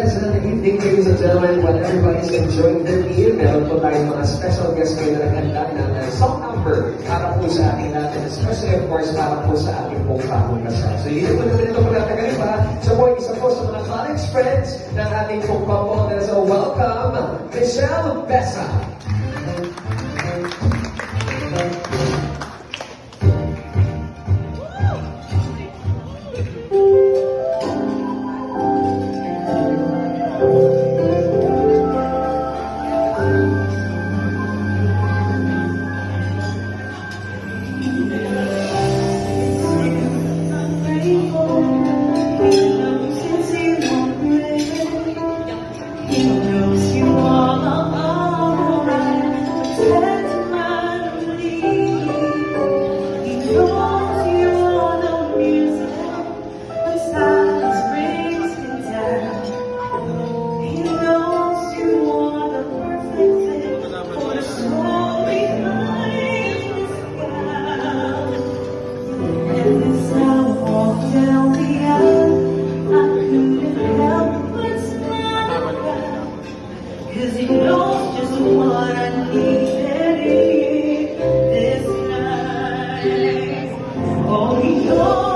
pleasant evening, ladies and gentlemen. While everybody's enjoying their meal, meron po tayong mga special guests ngayon na naghanda ng song number para po sa ating natin, especially of course para po sa ating pong bagong kasal. So yun po naman ito po natin ngayon pa. So po, isa po sa mga college friends ng ating pong couple. So welcome, Michelle Besa. Cause he knows just what I needed this night. Oh, he knows.